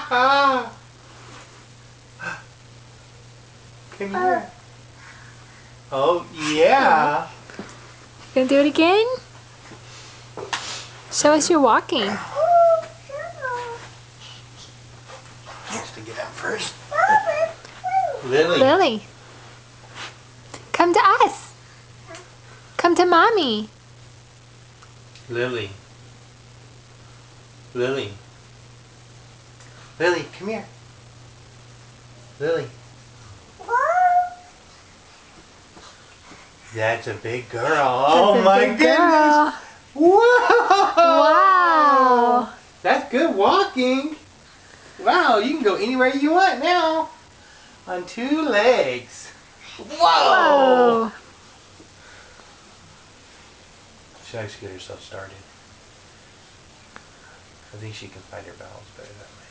Come here. Oh, yeah. You gonna do it again? Show us your walking. Needs to get up first. Lily. Lily. Come to us. Come to mommy. Lily. Lily. Lily, come here. Lily. That's a big girl. Oh my goodness. Whoa. Wow. That's good walking. Wow, you can go anywhere you want now. On 2 legs. Whoa. Whoa. She likes to get herself started. I think she can find her balance better that way.